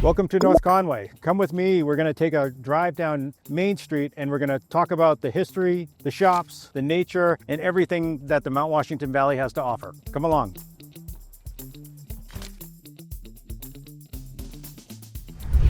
Welcome to North Conway. Come with me. We're going to take a drive down Main Street and we're going to talk about the history, the shops, the nature, and everything that the Mount Washington Valley has to offer. Come along.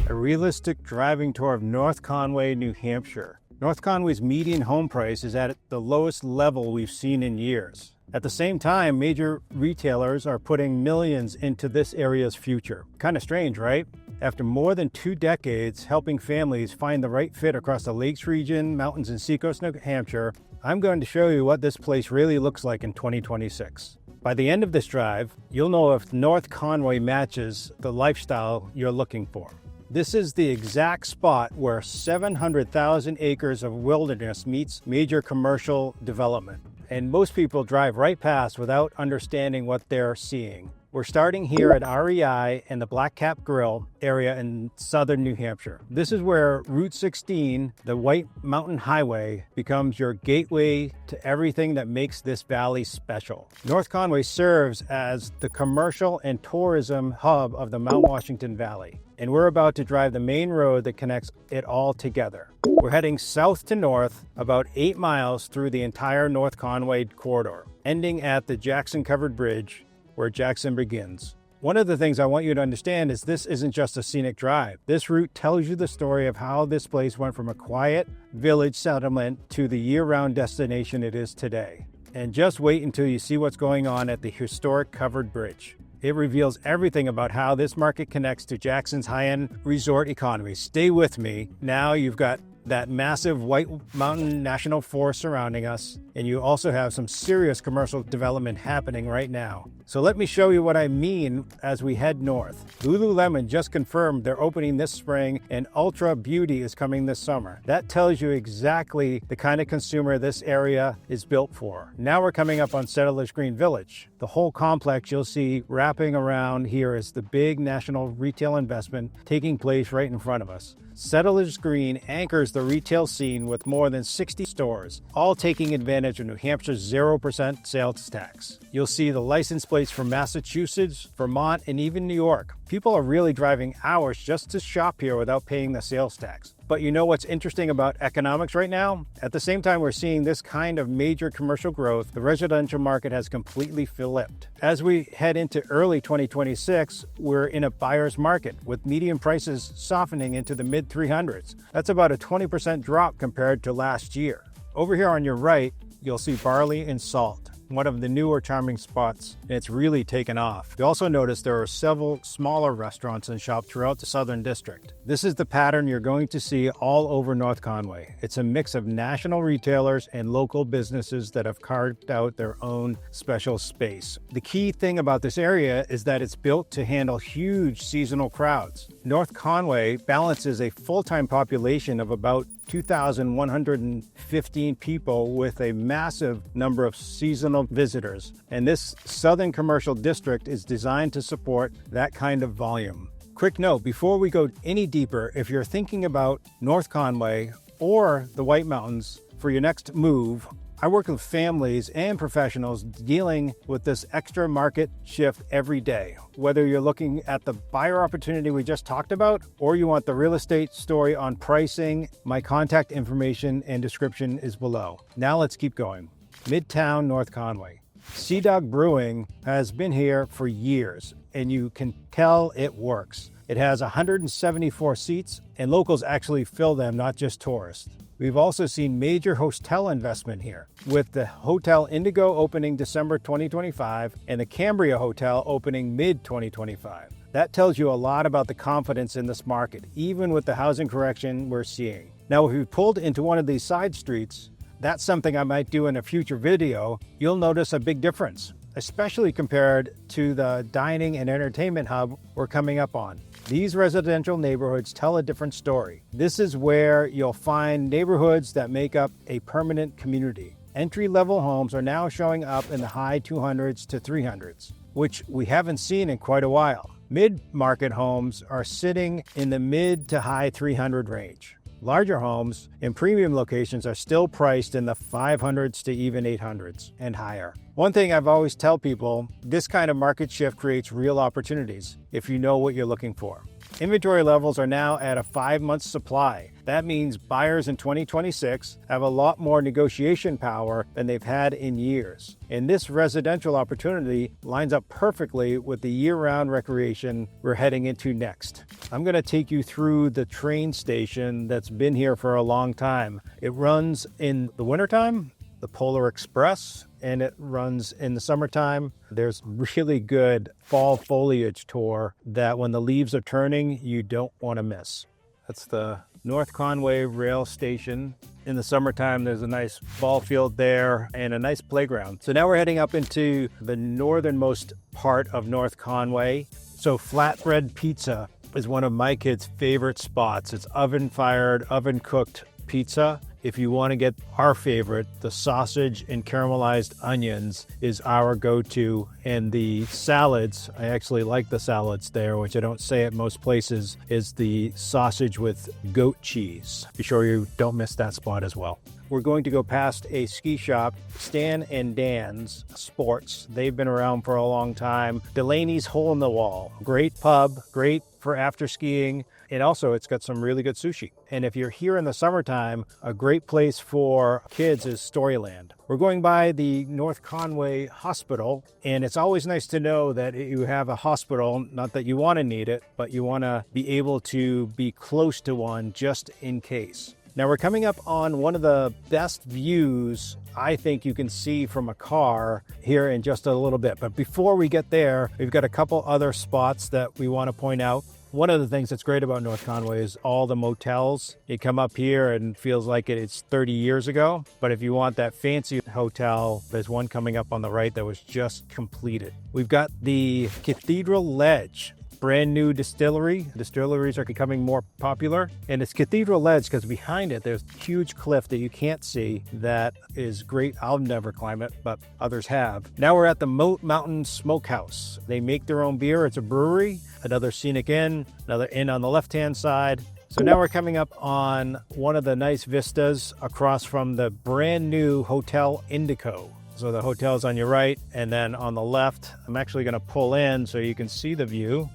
A realistic driving tour of North Conway, New Hampshire. North Conway's median home price is at the lowest level we've seen in years. At the same time, major retailers are putting millions into this area's future. Kind of strange, right? After more than 2 decades helping families find the right fit across the Lakes region, mountains, and seacoast New Hampshire, I'm going to show you what this place really looks like in 2026. By the end of this drive, you'll know if North Conway matches the lifestyle you're looking for. This is the exact spot where 700,000 acres of wilderness meets major commercial development. And most people drive right past without understanding what they're seeing. We're starting here at REI and the Black Cap Grill area in southern New Hampshire. This is where Route 16, the White Mountain Highway, becomes your gateway to everything that makes this valley special. North Conway serves as the commercial and tourism hub of the Mount Washington Valley. And we're about to drive the main road that connects it all together. We're heading south to north about 8 miles through the entire North Conway corridor, ending at the Jackson Covered Bridge, where Jackson begins. One of the things I want you to understand is this isn't just a scenic drive. This route tells you the story of how this place went from a quiet village settlement to the year-round destination it is today. And just wait until you see what's going on at the historic Covered Bridge. It reveals everything about how this market connects to Jackson's high-end resort economy. Stay with me. Now you've got that massive White Mountain National Forest surrounding us, and you also have some serious commercial development happening right now. So let me show you what I mean as we head north. Lululemon just confirmed they're opening this spring, and Ultra Beauty is coming this summer. That tells you exactly the kind of consumer this area is built for. Now we're coming up on Settlers Green Village. The whole complex you'll see wrapping around here is the big national retail investment taking place right in front of us. Settlers Green anchors the retail scene with more than 60 stores, all taking advantage of New Hampshire's 0% sales tax. You'll see the license plates from Massachusetts, Vermont, and even New York. People are really driving hours just to shop here without paying the sales tax. But you know what's interesting about economics right now? At the same time we're seeing this kind of major commercial growth, the residential market has completely flipped. As we head into early 2026, we're in a buyer's market with median prices softening into the mid 300s. That's about a 20% drop compared to last year. Over here on your right, you'll see barley and salt, one of the newer charming spots, and it's really taken off. You also notice there are several smaller restaurants and shops throughout the Southern District. This is the pattern you're going to see all over North Conway. It's a mix of national retailers and local businesses that have carved out their own special space. The key thing about this area is that it's built to handle huge seasonal crowds. North Conway balances a full-time population of about 2,115 people with a massive number of seasonal visitors. And this southern commercial district is designed to support that kind of volume. Quick note, before we go any deeper, if you're thinking about North Conway or the White Mountains for your next move, I work with families and professionals dealing with this extra market shift every day. Whether you're looking at the buyer opportunity we just talked about, or you want the real estate story on pricing, my contact information and description is below. Now let's keep going. Midtown, North Conway. Sea Dog Brewing has been here for years, and you can tell it works. It has 174 seats, and locals actually fill them, not just tourists. We've also seen major hotel investment here, with the Hotel Indigo opening December 2025 and the Cambria Hotel opening mid-2025. That tells you a lot about the confidence in this market, even with the housing correction we're seeing. Now, if we pulled into one of these side streets, that's something I might do in a future video, you'll notice a big difference, especially compared to the dining and entertainment hub we're coming up on. These residential neighborhoods tell a different story. This is where you'll find neighborhoods that make up a permanent community. Entry-level homes are now showing up in the high 200s to 300s, which we haven't seen in quite a while. Mid-market homes are sitting in the mid to high 300 range. Larger homes in premium locations are still priced in the 500s to even 800s and higher. One thing I've always tell people, this kind of market shift creates real opportunities if you know what you're looking for. Inventory levels are now at a 5-month supply. That means buyers in 2026 have a lot more negotiation power than they've had in years. And this residential opportunity lines up perfectly with the year-round recreation we're heading into next. I'm going to take you through the train station that's been here for a long time. It runs in the wintertime, the Polar Express, and it runs in the summertime. There's really good fall foliage tour that when the leaves are turning, you don't want to miss. That's the North Conway rail station. In the summertime, there's a nice ball field there and a nice playground. So now we're heading up into the northernmost part of North Conway. So flatbread pizza is one of my kids' favorite spots. It's oven-fired, oven-cooked pizza. If you want to get our favorite, the sausage and caramelized onions is our go-to. And the salads, I actually like the salads there, which I don't say at most places, is the sausage with goat cheese. Be sure you don't miss that spot as well. We're going to go past a ski shop, Stan and Dan's Sports. They've been around for a long time. Delaney's Hole in the Wall, great pub, great for after skiing. And also it's got some really good sushi. And if you're here in the summertime, a great place for kids is Storyland. We're going by the North Conway Hospital, and it's always nice to know that you have a hospital, not that you want to need it, but you want to be able to be close to one just in case. Now we're coming up on one of the best views I think you can see from a car here in just a little bit. But before we get there, we've got a couple other spots that we want to point out. One of the things that's great about North Conway is all the motels. You come up here and it feels like it's 30 years ago. But if you want that fancy hotel, there's one coming up on the right that was just completed. We've got the Cathedral Ledge. Brand new distillery. Distilleries are becoming more popular. And it's Cathedral Ledge because behind it, there's a huge cliff that you can't see that is great. I'll never climb it, but others have. Now we're at the Moat Mountain Smokehouse. They make their own beer. It's a brewery. Another scenic inn, another inn on the left-hand side. So now we're coming up on one of the nice vistas across from the brand new Hotel Indico. So the hotel's on your right, and then on the left, I'm actually going to pull in so you can see the view.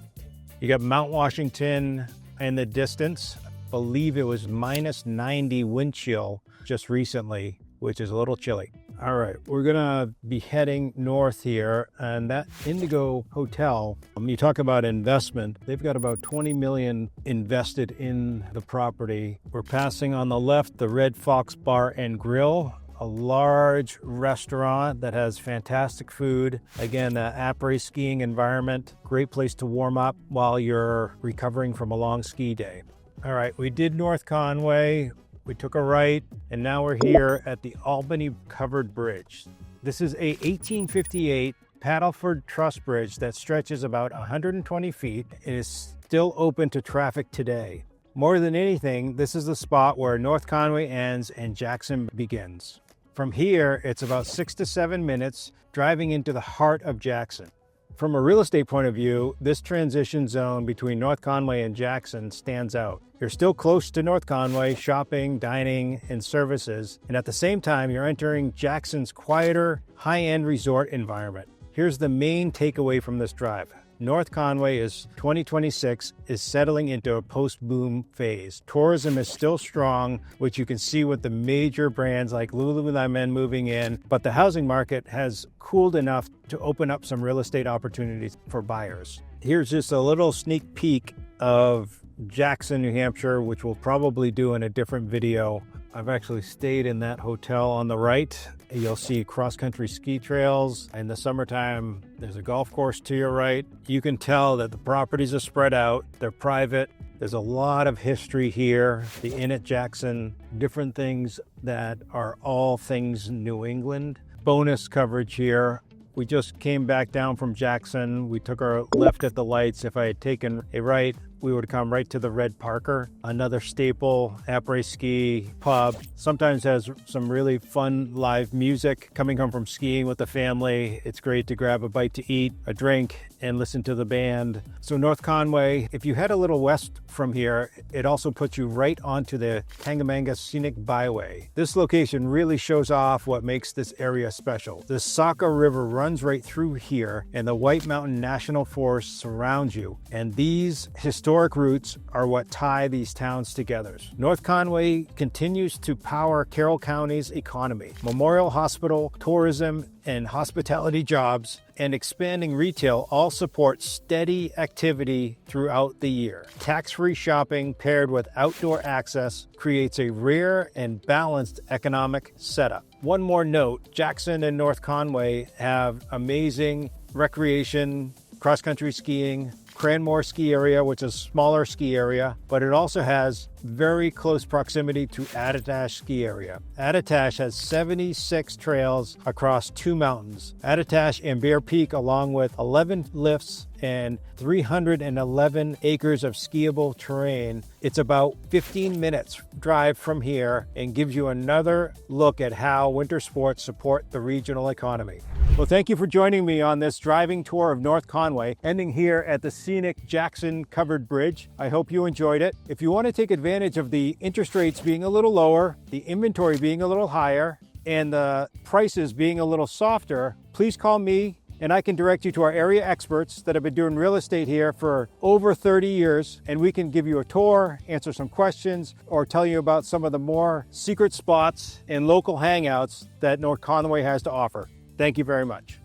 You got Mount Washington in the distance. I believe it was minus 90 wind chill just recently, which is a little chilly. All right, we're gonna be heading north here, and that Indigo Hotel, you talk about investment, they've got about 20 million invested in the property. We're passing on the left the Red Fox Bar and Grill, a large restaurant that has fantastic food. Again, the après skiing environment, great place to warm up while you're recovering from a long ski day. All right, we did North Conway, we took a right, and now we're here at the Albany Covered Bridge. This is a 1858 Paddleford Truss Bridge that stretches about 120 feet and is still open to traffic today. More than anything, this is the spot where North Conway ends and Jackson begins. From here, it's about 6 to 7 minutes driving into the heart of Jackson. From a real estate point of view, this transition zone between North Conway and Jackson stands out. You're still close to North Conway, shopping, dining, and services, and at the same time, you're entering Jackson's quieter, high-end resort environment. Here's the main takeaway from this drive. North Conway 2026 is settling into a post-boom phase. Tourism is still strong, which you can see with the major brands like Lululemon moving in, but the housing market has cooled enough to open up some real estate opportunities for buyers. Here's just a little sneak peek of Jackson, New Hampshire, which we'll probably do in a different video. I've actually stayed in that hotel on the right. You'll see cross-country ski trails. In the summertime, there's a golf course to your right. You can tell that the properties are spread out. They're private. There's a lot of history here. The Inn at Jackson, different things that are all things New England. Bonus coverage here. We just came back down from Jackson. We took our left at the lights. If I had taken a right, we would come right to the Red Parker, another staple après ski pub. Sometimes has some really fun live music. Coming home from skiing with the family, it's great to grab a bite to eat, a drink, and listen to the band. So North Conway, if you head a little west from here, it also puts you right onto the Tangamanga Scenic Byway. This location really shows off what makes this area special. The Saco River runs right through here, and the White Mountain National Forest surrounds you. And these historic routes are what tie these towns together. North Conway continues to power Carroll County's economy. Memorial Hospital, tourism, and hospitality jobs, and expanding retail all support steady activity throughout the year. Tax-free shopping paired with outdoor access creates a rare and balanced economic setup. One more note, Jackson and North Conway have amazing recreation, cross-country skiing, Cranmore ski area, which is a smaller ski area, but it also has very close proximity to Attitash ski area. Attitash has 76 trails across 2 mountains, Attitash and Bear Peak, along with 11 lifts and 311 acres of skiable terrain. It's about 15 minutes drive from here and gives you another look at how winter sports support the regional economy. Well, thank you for joining me on this driving tour of North Conway, ending here at the scenic Jackson Covered Bridge. I hope you enjoyed it. If you want to take advantage of the interest rates being a little lower, the inventory being a little higher, and the prices being a little softer, please call me and I can direct you to our area experts that have been doing real estate here for over 30 years, and we can give you a tour, answer some questions, or tell you about some of the more secret spots and local hangouts that North Conway has to offer. Thank you very much.